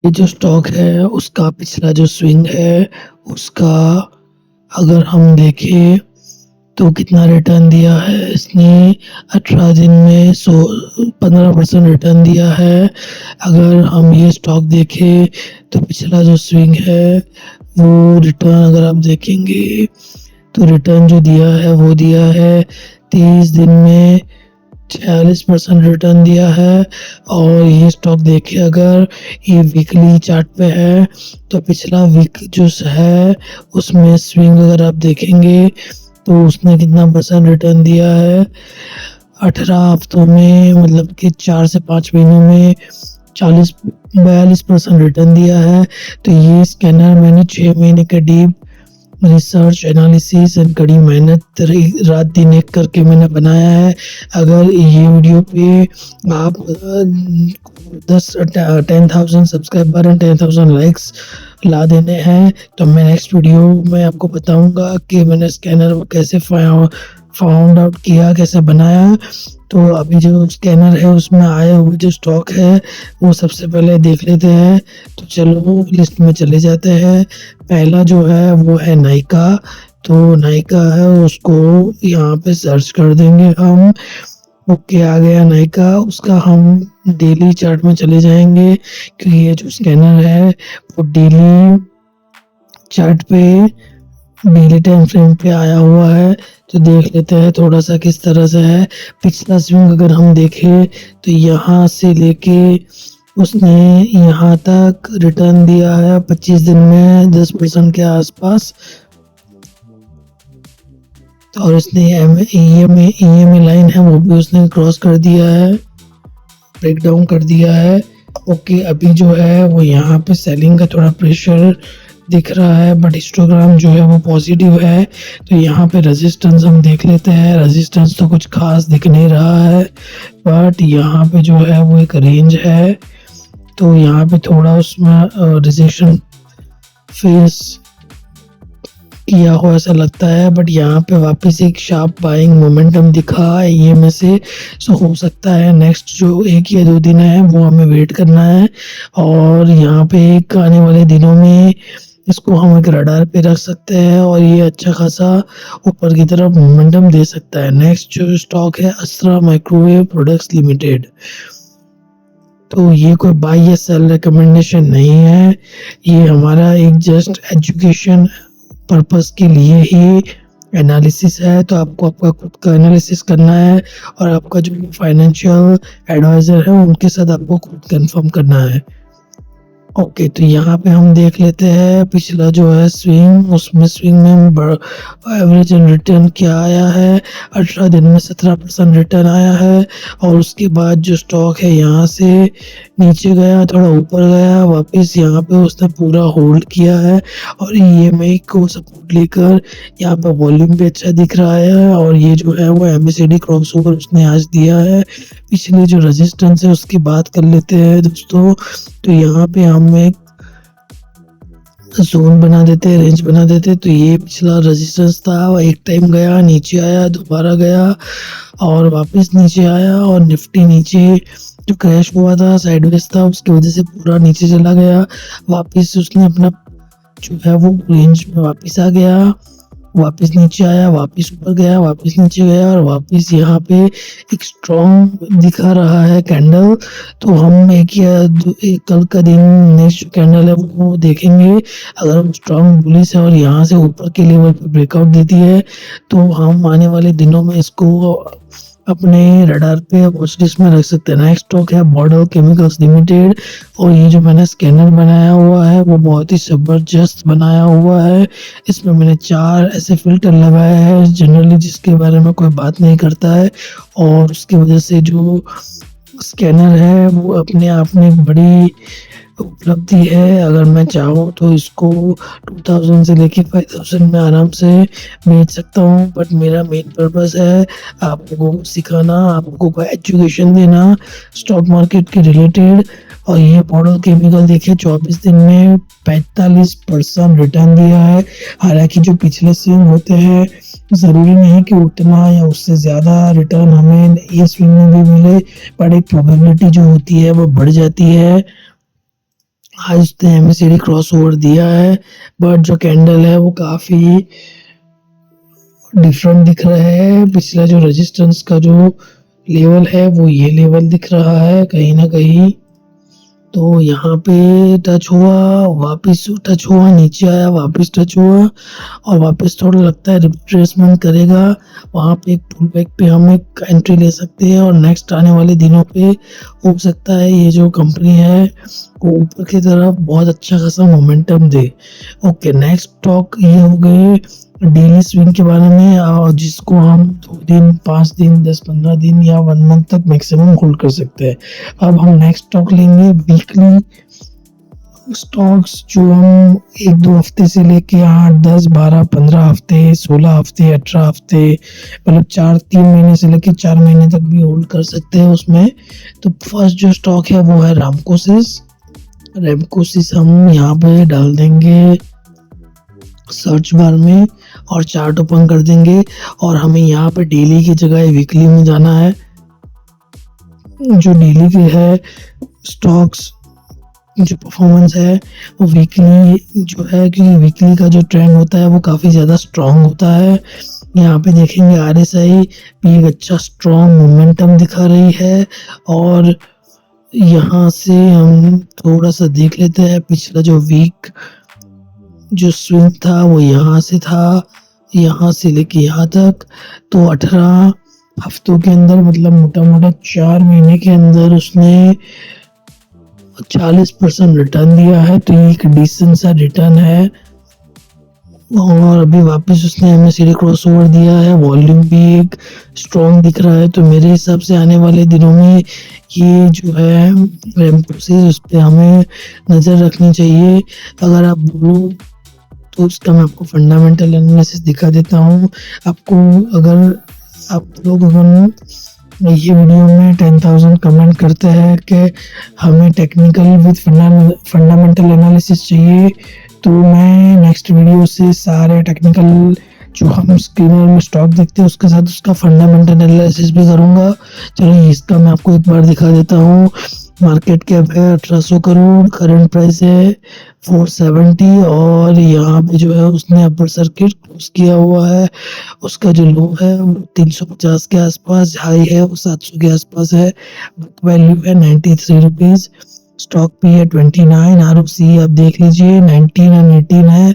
ये जो स्टॉक है उसका पिछला जो स्विंग है उसका अगर हम देखें तो कितना रिटर्न दिया है इसने 18 दिन में 15% रिटर्न दिया है। अगर हम ये स्टॉक देखें तो पिछला जो स्विंग है वो रिटर्न अगर आप देखेंगे तो रिटर्न जो दिया है वो दिया है 30 दिन में 46% रिटर्न दिया है। और ये स्टॉक देखिए अगर ये वीकली चार्ट पे है तो पिछला वीक जो है उसमें स्विंग अगर आप देखेंगे तो उसने कितना परसेंट रिटर्न दिया है 18 हफ्तों में, मतलब कि 4 से 5 महीनों में 42% रिटर्न दिया है। तो ये स्कैनर मैंने 6 महीने का डीप रिसर्च एनालिसिस एंड कड़ी मेहनत रात दिन एक करके मैंने बनाया है। अगर ये वीडियो पे आप 10,000 सब्सक्राइबर एंड 10,000 लाइक्स ला देने हैं तो मैं नेक्स्ट वीडियो में आपको बताऊंगा कि मैंने स्कैनर को कैसे फाउंड आउट किया, कैसे बनाया। तो अभी जो स्कैनर है उसमें आए हुए जो स्टॉक है वो सबसे पहले देख लेते हैं। तो चलो लिस्ट में चले जाते हैं। पहला जो है वो है नायका। तो नायका है उसको यहाँ पे सर्च कर देंगे हम। ओके आ गया नायका, उसका हम डेली चार्ट में चले जाएंगे क्योंकि ये जो स्कैनर है वो डेली चार्ट पे डेली टाइम फ्रेम पे आया हुआ है। तो देख लेते हैं थोड़ा सा किस तरह से है। पिछला स्विंग अगर हम देखें तो यहाँ से लेके उसने यहाँ तक रिटर्न दिया है 25 दिन में 10% के आसपास। और उसने ईएमए लाइन है वो भी उसने क्रॉस कर दिया है, ब्रेक डाउन कर दिया है। ओके अभी जो है वो यहाँ पे सेलिंग का थोड़ा प्रेशर दिख रहा है बट हिस्टोग्राम जो है वो पॉजिटिव है। तो यहाँ पे रेजिस्टेंस हम देख लेते हैं। रेजिस्टेंस तो कुछ खास दिख नहीं रहा है बट यहाँ पे जो है वो एक रेंज है। तो यहाँ पे थोड़ा उसमें रिजेक्शन फेस किया हुआ ऐसा लगता है बट यहाँ पे वापस एक शार्प बाइंग मोमेंटम दिखा है ये में से। सो हो सकता है नेक्स्ट जो 1 या 2 दिन है वो हमें वेट करना है। और यहाँ पे एक आने वाले दिनों में इसको हम एक रडार पे रख सकते हैं और ये अच्छा खासा ऊपर की तरफ मोमेंटम दे सकता है। नेक्स्ट जो स्टॉक है अस्त्रा माइक्रोवेव प्रोडक्ट्स लिमिटेड। तो ये कोई बाय या सेल रिकमेंडेशन नहीं है, ये हमारा एक जस्ट एजुकेशन पर्पस के लिए ही एनालिसिस है। तो आपको आपका खुद का एनालिसिस करना है और आपका जो फाइनेंशियल एडवाइजर है उनके साथ आपको खुद कंफर्म करना है। ओके तो यहाँ पे हम देख लेते हैं पिछला जो है स्विंग, उसमें स्विंग में एवरेज रिटर्न क्या आया है 18 दिन में 17% रिटर्न आया है। और उसके बाद जो स्टॉक है यहाँ से नीचे गया, थोड़ा ऊपर गया, वापस यहाँ पे उसने पूरा होल्ड किया है और ईएमआई को सपोर्ट लेकर यहाँ पे वॉल्यूम भी अच्छा दिख रहा है। और ये जो है वो एमएससीआईडी क्रॉसओवर उसने आज दिया है। पिछले जो रेजिस्टेंस है उसकी बात कर लेते हैं दोस्तों। तो यहाँ पे हम एक जोन बना देते हैं, रेंज बना देते हैं। तो ये पिछला रेजिस्टेंस था, एक टाइम गया नीचे आया, दोबारा गया और वापस नीचे आया। और निफ्टी नीचे जो क्रैश हुआ था साइडवेज था उसकी वजह से पूरा नीचे चला गया। वापस उसने अपना जो है वो रेंज में वापस आ गया, वापस नीचे आया, वापस ऊपर गया, वापस नीचे गया और वापस यहाँ पे एक स्ट्रॉन्ग दिखा रहा है कैंडल। तो हम एक कल का दिन नेक्स्ट जो कैंडल है वो देखेंगे। अगर हम स्ट्रॉन्ग बुलिश है और यहाँ से ऊपर के लेवल पे ब्रेकआउट देती है तो हम आने वाले दिनों में इसको अपने रडार पे वॉच लिस्ट में रख सकते हैं। नेक्स्ट स्टॉक है बॉर्डर केमिकल्स लिमिटेड। और ये जो मैंने स्कैनर बनाया हुआ है वो बहुत ही जबरदस्त बनाया हुआ है। इसमें मैंने 4 ऐसे फिल्टर लगाए हैं जनरली जिसके बारे में कोई बात नहीं करता है। और उसकी वजह से जो स्कैनर है वो अपने आप में एक बड़ी उपलब्धि है। अगर मैं चाहूँ तो इसको 2000 से लेके 5000 में आराम से बेच सकता हूँ बट मेरा मेन पर्पस है आप लोगों को सिखाना, आप लोगों को एजुकेशन देना स्टॉक मार्केट के रिलेटेड। और ये बॉर्डर केमिकल देखिए 24 दिन में 45% रिटर्न दिया है। हालांकि जो पिछले स्विंग होते हैं ज़रूरी नहीं कि उतना या उससे ज़्यादा रिटर्न हमें ये स्विंग में भी मिले बट एक प्रोबेबिलिटी जो होती है वो बढ़ जाती है। आज उसने एमएससीडी क्रॉस ओवर दिया है, बट जो कैंडल है वो काफ़ी डिफरेंट दिख रहा है। पिछला जो रेजिस्टेंस का जो लेवल है वो ये लेवल दिख रहा है कहीं ना कहीं। तो यहाँ पे टच हुआ, वापस टच हुआ, नीचे आया, वापस टच हुआ और वापस थोड़ा लगता है रिट्रेसमेंट करेगा। वहाँ पे एक पुल बैक पे हम एक एंट्री ले सकते हैं और नेक्स्ट आने वाले दिनों पे हो सकता है ये जो कंपनी है वो ऊपर की तरफ बहुत अच्छा खासा मोमेंटम दे। ओके, नेक्स्ट टॉक ये हो गए डेली स्विंग के बारे में, और जिसको हम 2 दिन, 5 दिन, 10-15 दिन या 1 मंथ तक मैक्सिमम होल्ड कर सकते हैं। अब हम नेक्स्ट स्टॉक लेंगे वीकली स्टॉक्स, जो हम 1-2 हफ्ते से लेके 8, 10, 12, 15 हफ्ते, 16 हफ्ते, 18 हफ्ते, मतलब 3 महीने से लेके 4 महीने तक भी होल्ड कर सकते हैं उसमें। तो फर्स्ट जो स्टॉक है वो है रामकोसिस। रामकोसिस हम यहाँ पे डाल देंगे सर्च बार में और चार्ट ओपन कर देंगे और हमें यहाँ पे डेली की जगह वीकली में जाना है। जो डेली के है स्टॉक्स जो परफॉर्मेंस है वो वीकली जो है, क्योंकि वीकली का जो ट्रेंड होता है वो काफ़ी ज़्यादा स्ट्रॉन्ग होता है। यहाँ पे देखेंगे RSI भी एक अच्छा स्ट्रॉन्ग मोमेंटम दिखा रही है और यहाँ से हम थोड़ा सा देख लेते हैं पिछला जो वीक जो स्विंग था वो यहाँ से था, यहाँ से लेके यहाँ तक। तो 18 हफ्तों के अंदर, मतलब मोटा मोटा 4 महीने के अंदर उसने 40% रिटर्न दिया है। तो ये एक डिसेंट सा रिटर्न है और अभी वापस उसने एमएससीडी क्रॉस ओवर दिया है, वॉल्यूम भी एक स्ट्रॉन्ग दिख रहा है। तो मेरे हिसाब से आने वाले दिनों में ये जो है रामकोसिस, उस पर हमें नज़र रखनी चाहिए। अगर आप बोलो तो उसका मैं आपको फंडामेंटल एनालिसिस दिखा देता हूँ आपको। अगर आप लोग अगर ये वीडियो में 10,000 कमेंट करते हैं कि हमें टेक्निकल विद फंडामेंटल एनालिसिस चाहिए, तो मैं नेक्स्ट वीडियो से सारे टेक्निकल जो हम स्क्रीनर में स्टॉक देखते हैं उसके साथ उसका फंडामेंटल एनालिसिस भी करूँगा। चलो इसका मैं आपको एक बार दिखा देता हूँ। मार्केट कैप है 1800 करोड़, करंट प्राइस है 470 और यहाँ पे जो है उसने अपर सर्किट क्लोज किया हुआ है। उसका जो लो है वो 350 के आसपास, हाई है वो 700 के आसपास है। बुक वैल्यू है 93 रुपीज़, स्टॉक पी है 29, ROC आप देख लीजिए 19 और 18 है,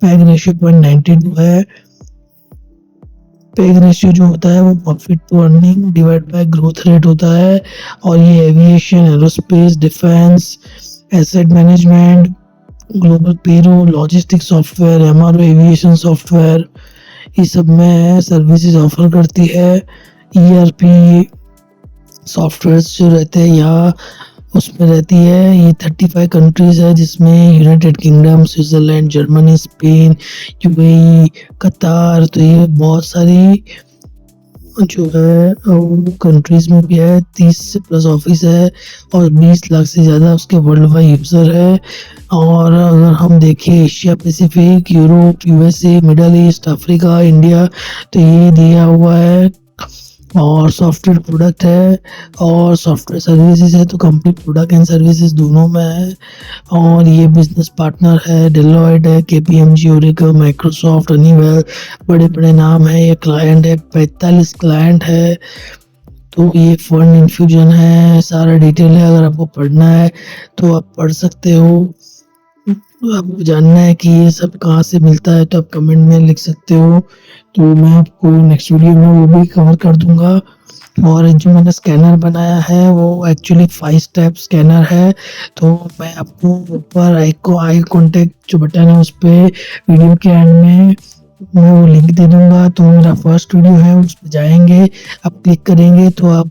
पैग रेशियो 0.92 है। पैग रेशियो जो होता है वो profit to earning divide by growth rate होता है और ये aviation, aerospace, defence, asset management, global पेरो, logistic software, MRO aviation software, ये सब में सर्विसेज ऑफर करती है। ERP सॉफ्टवेयर जो रहते हैं यहाँ उसमें रहती है। ये 35 कंट्रीज है जिसमें United kingdom, Switzerland, Germany, Spain, UAE, कतार, तो ये बहुत सारी जो है कंट्रीज में भी है। 30 से प्लस ऑफिस है और 20 लाख से ज़्यादा उसके वर्ल्ड वाइड यूज़र है। और अगर हम देखें Asia Pacific, Europe, USA, middle east, Africa, India, तो ये दिया हुआ है। और सॉफ्टवेयर प्रोडक्ट है और सॉफ्टवेयर सर्विसेज है, तो कंप्लीट प्रोडक्ट एंड सर्विसेज दोनों में है। और ये बिजनेस पार्टनर है, डेलॉयट है, KPMG, ओरेकल, माइक्रोसॉफ्ट, हनीवेल, बड़े बड़े नाम है। ये क्लाइंट है, 45 क्लाइंट है। तो ये फंड इन्फ्यूजन है, सारा डिटेल है। अगर आपको पढ़ना है तो आप पढ़ सकते हो। आपको जानना है कि ये सब कहाँ से मिलता है तो आप कमेंट में लिख सकते हो, तो मैं आपको नेक्स्ट वीडियो में वो भी कवर कर दूंगा। और जो मैंने स्कैनर बनाया है वो एक्चुअली 5 स्टेप स्कैनर है। तो मैं आपको ऊपर आई कांटेक्ट जो बटन है उस पर वीडियो के एंड में मैं वो लिंक दे दूंगा। तो मेरा फर्स्ट वीडियो है उस पर जाएंगे, आप क्लिक करेंगे तो आप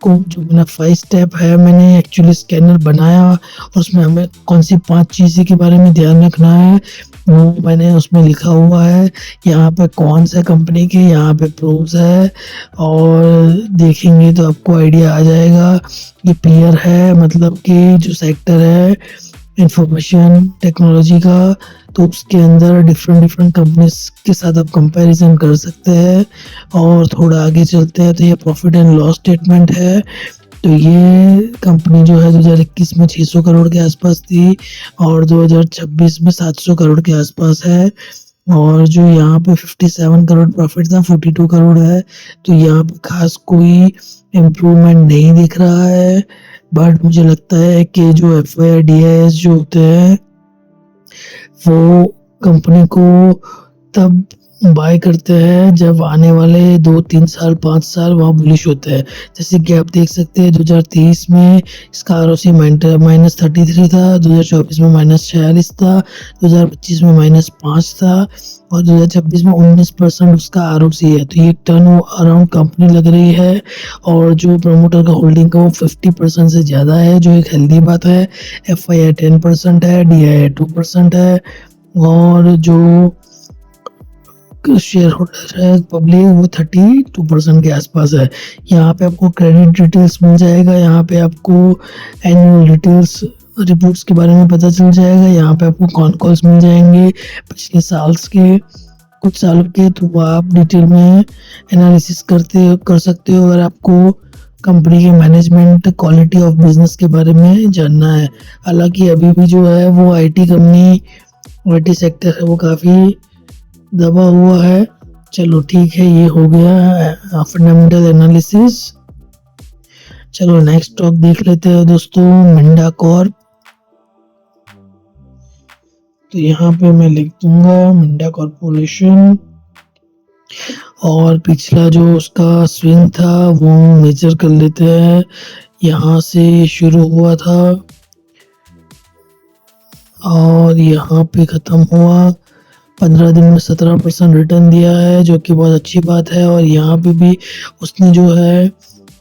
को जो मेरा 5 स्टेप है, मैंने एक्चुअली स्कैनर बनाया और उसमें हमें कौन सी 5 चीज़ें के बारे में ध्यान रखना है वो मैंने उसमें लिखा हुआ है। यहाँ पे कौन सा कंपनी के यहाँ पे प्रोज है और देखेंगे तो आपको आइडिया आ जाएगा। ये पीयर है, मतलब कि जो सेक्टर है इंफॉर्मेशन टेक्नोलॉजी का, तो उसके अंदर डिफरेंट कंपनीज के साथ आप कंपैरिजन कर सकते हैं। और थोड़ा आगे चलते हैं तो ये प्रॉफिट एंड लॉस स्टेटमेंट है। तो ये कंपनी जो है 2021 में 600 करोड़ के आसपास थी और 2026 में 700 करोड़ के आसपास है। और जो यहाँ पे 57 करोड़ प्रॉफिट था 42 करोड़ है। तो यहाँ पे खास कोई इम्प्रूवमेंट नहीं दिख रहा है। बट मुझे लगता है कि जो FIDIS जो होते हैं वो कंपनी को तब बाय करते हैं जब आने वाले 2-3 साल 5 साल वहाँ बुलिश होते हैं। जैसे कि आप देख सकते हैं 2023 में इसका ROC -33 था, 2024 में -46 था, 2025 में -5 था और 2026 में 19% उसका ROC है। तो ये टर्न अराउंड कंपनी लग रही है और जो प्रमोटर का होल्डिंग का वो 50% से ज़्यादा है, जो एक हेल्दी बात है। FII 10% है, DII 2% है और जो शेयर होल्डर है पब्लिक वो 32% के आसपास है। यहाँ पे आपको क्रेडिट डिटेल्स मिल जाएगा, यहाँ पे आपको एनुअल डिटेल्स रिपोर्ट्स के बारे में पता चल जाएगा, यहाँ पे आपको कॉन कॉल्स मिल जाएंगे पिछले साल्स के कुछ सालों के। तो आप डिटेल में एनालिसिस कर सकते हो अगर आपको कंपनी के मैनेजमेंट क्वालिटी ऑफ बिजनेस के बारे में जानना है। हालांकि अभी भी जो है वो IT सेक्टर है वो काफ़ी दबा हुआ है। चलो ठीक है, ये हो गया फंडामेंटल एनालिसिस। चलो नेक्स्ट स्टॉक देख लेते हैं दोस्तों, मिंडा कॉर्प। तो यहाँ पे मैं लिख दूंगा मिंडा कॉर्पोरेशन और पिछला जो उसका स्विंग था वो मेजर कर लेते हैं। यहाँ से शुरू हुआ था और यहाँ पे ख़त्म हुआ। 15 दिन में 17% रिटर्न दिया है जो कि बहुत अच्छी बात है। और यहाँ पे भी उसने जो है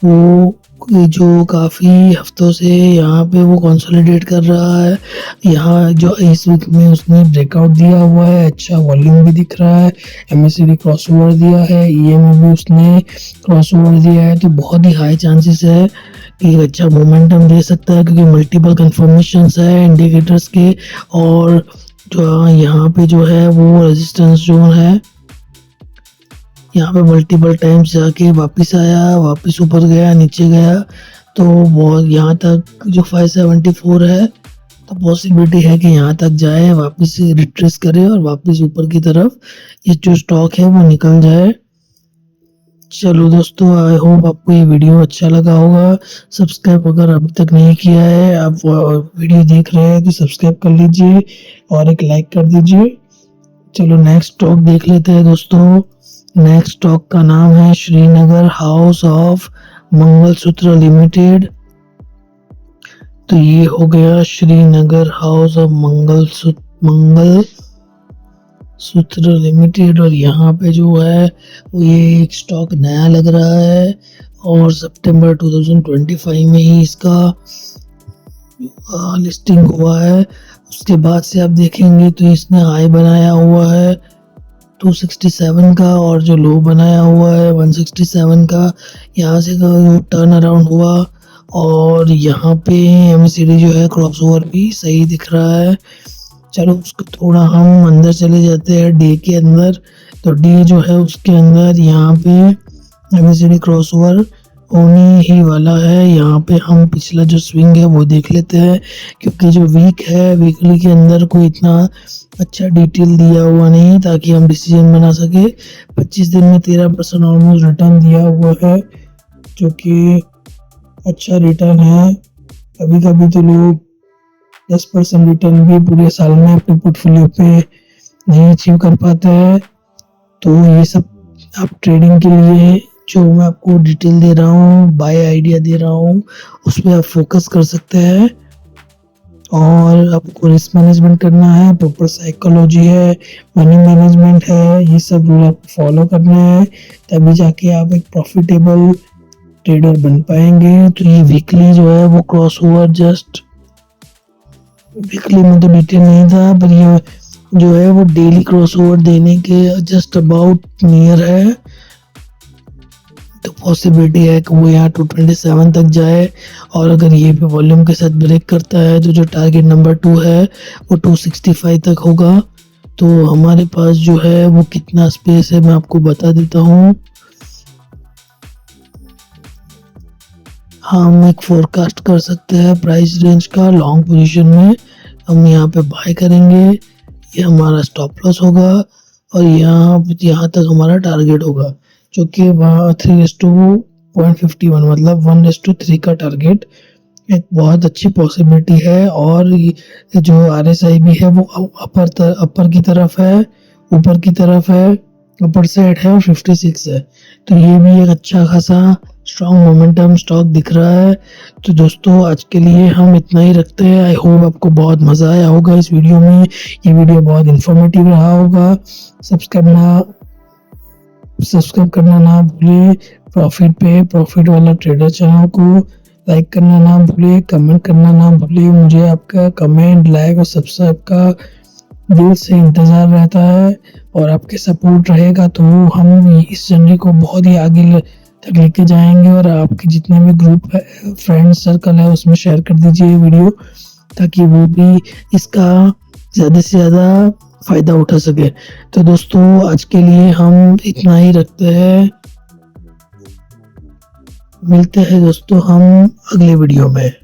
वो जो काफ़ी हफ्तों से यहाँ पे वो कंसोलिडेट कर रहा है। यहाँ जो इस वीक में उसने ब्रेकआउट दिया हुआ है, अच्छा वॉल्यूम भी दिख रहा है, MACD क्रॉसओवर दिया है, EMA भी उसने क्रॉसओवर दिया है। तो बहुत ही हाई चांसेस है कि अच्छा मोमेंटम दे सकता है क्योंकि मल्टीपल कंफर्मेशंस है इंडिकेटर्स के। और जो यहाँ पे जो है वो रेजिस्टेंस जोन है, यहाँ पे मल्टीपल टाइम्स जाके वापस आया, वापस ऊपर गया, नीचे गया। तो बहुत यहाँ तक जो 574 है तो पॉसिबिलिटी है कि यहाँ तक जाए, वापस रिट्रेस करे और वापस ऊपर की तरफ ये जो स्टॉक है वो निकल जाए। चलो दोस्तों, आई होप आपको ये वीडियो अच्छा लगा होगा। सब्सक्राइब अगर अभी तक नहीं किया है, आप वीडियो देख रहे हैं तो सब्सक्राइब कर लीजिए और एक लाइक कर दीजिए। चलो नेक्स्ट स्टॉक देख लेते हैं दोस्तों। नेक्स्ट स्टॉक का नाम है Srinagar house of mangalsutra limited. तो ये हो गया श्रीनगर हाउस ऑफ मंगल सूत्र लिमिटेड। और यहाँ पे जो है वो ये एक स्टॉक नया लग रहा है और सितंबर 2025 में ही इसका लिस्टिंग हुआ है। उसके बाद से आप देखेंगे तो इसने हाई बनाया हुआ है 267 का और जो लो बनाया हुआ है 167 का। यहाँ से टर्न अराउंड हुआ और यहाँ पे MACD जो है क्रॉसओवर भी सही दिख रहा है। चलो उसको थोड़ा हम अंदर चले जाते हैं डे के अंदर। तो डे जो है उसके अंदर यहाँ पे MACD क्रॉसओवर होने ही वाला है। यहाँ पे हम पिछला जो स्विंग है वो देख लेते हैं क्योंकि जो वीक है वीकली के अंदर कोई इतना अच्छा डिटेल दिया हुआ नहीं ताकि हम डिसीजन बना सके। 25 दिन में 13% ऑलमोस्ट रिटर्न दिया हुआ है जो कि अच्छा रिटर्न है। कभी कभी तो लोग 10% रिटर्न भी पूरे साल में अपने पोर्टफोलियो पे नहीं अचीव कर पाते हैं। तो ये सब आप ट्रेडिंग के लिए जो मैं आपको डिटेल दे रहा हूँ, बाय आइडिया दे रहा हूँ, उस पर आप फोकस कर सकते हैं। और आपको रिस्क मैनेजमेंट करना है, प्रॉपर साइकोलॉजी है, मनी मैनेजमेंट है, ये सब रूल आपको फॉलो करना है तभी जाके आप एक प्रॉफिटेबल ट्रेडर बन पाएंगे। तो ये वीकली जो है वो क्रॉस ओवर जस्ट वीकली में तो डिटेल नहीं था पर ये जो है वो डेली क्रॉस ओवर देने के जस्ट अबाउट नियर है। तो पॉसिबिलिटी है कि वो यहाँ 227 तक जाए और अगर ये भी वॉल्यूम के साथ ब्रेक करता है तो जो टारगेट नंबर 2 है वो 265 तक होगा। तो हमारे पास जो है वो कितना स्पेस है मैं आपको बता देता हूँ। हम एक फोरकास्ट कर सकते हैं प्राइस रेंज का लॉन्ग पोजीशन में। हम यहाँ पे बाय करेंगे, ये हमारा स्टॉप लॉस होगा और यहाँ तक हमारा टारगेट होगा, जो कि वहाँ 3:0.51 मतलब 1:3 का टारगेट एक बहुत अच्छी पॉसिबिलिटी है। और जो RSI भी है वो अपर की तरफ है, ऊपर की तरफ है, अपर साइड है और 56 है। तो ये भी एक अच्छा खासा स्ट्रॉन्ग मोमेंटम स्टॉक दिख रहा है। तो दोस्तों आज के लिए हम इतना ही रखते हैं। आई होप आपको बहुत मज़ा आया होगा इस वीडियो में। ये वीडियो बहुत इन्फॉर्मेटिव रहा होगा। सब्सक्राइब करना ना भूलिए। प्रॉफिट वाला ट्रेडर चैनल को लाइक करना ना भूलिए, कमेंट करना ना भूलिए। मुझे आपका कमेंट, लाइक और सब्सक्राइब का दिल से इंतज़ार रहता है और आपके सपोर्ट रहेगा तो हम इस जर्नी को बहुत ही आगे तक लेके जाएंगे। और आपके जितने भी ग्रुप है, फ्रेंड सर्कल है, उसमें शेयर कर दीजिए ये वीडियो, ताकि वो भी इसका ज़्यादा से ज़्यादा फ़ायदा उठा सके। तो दोस्तों आज के लिए हम इतना ही रखते हैं। मिलते हैं दोस्तों हम अगले वीडियो में।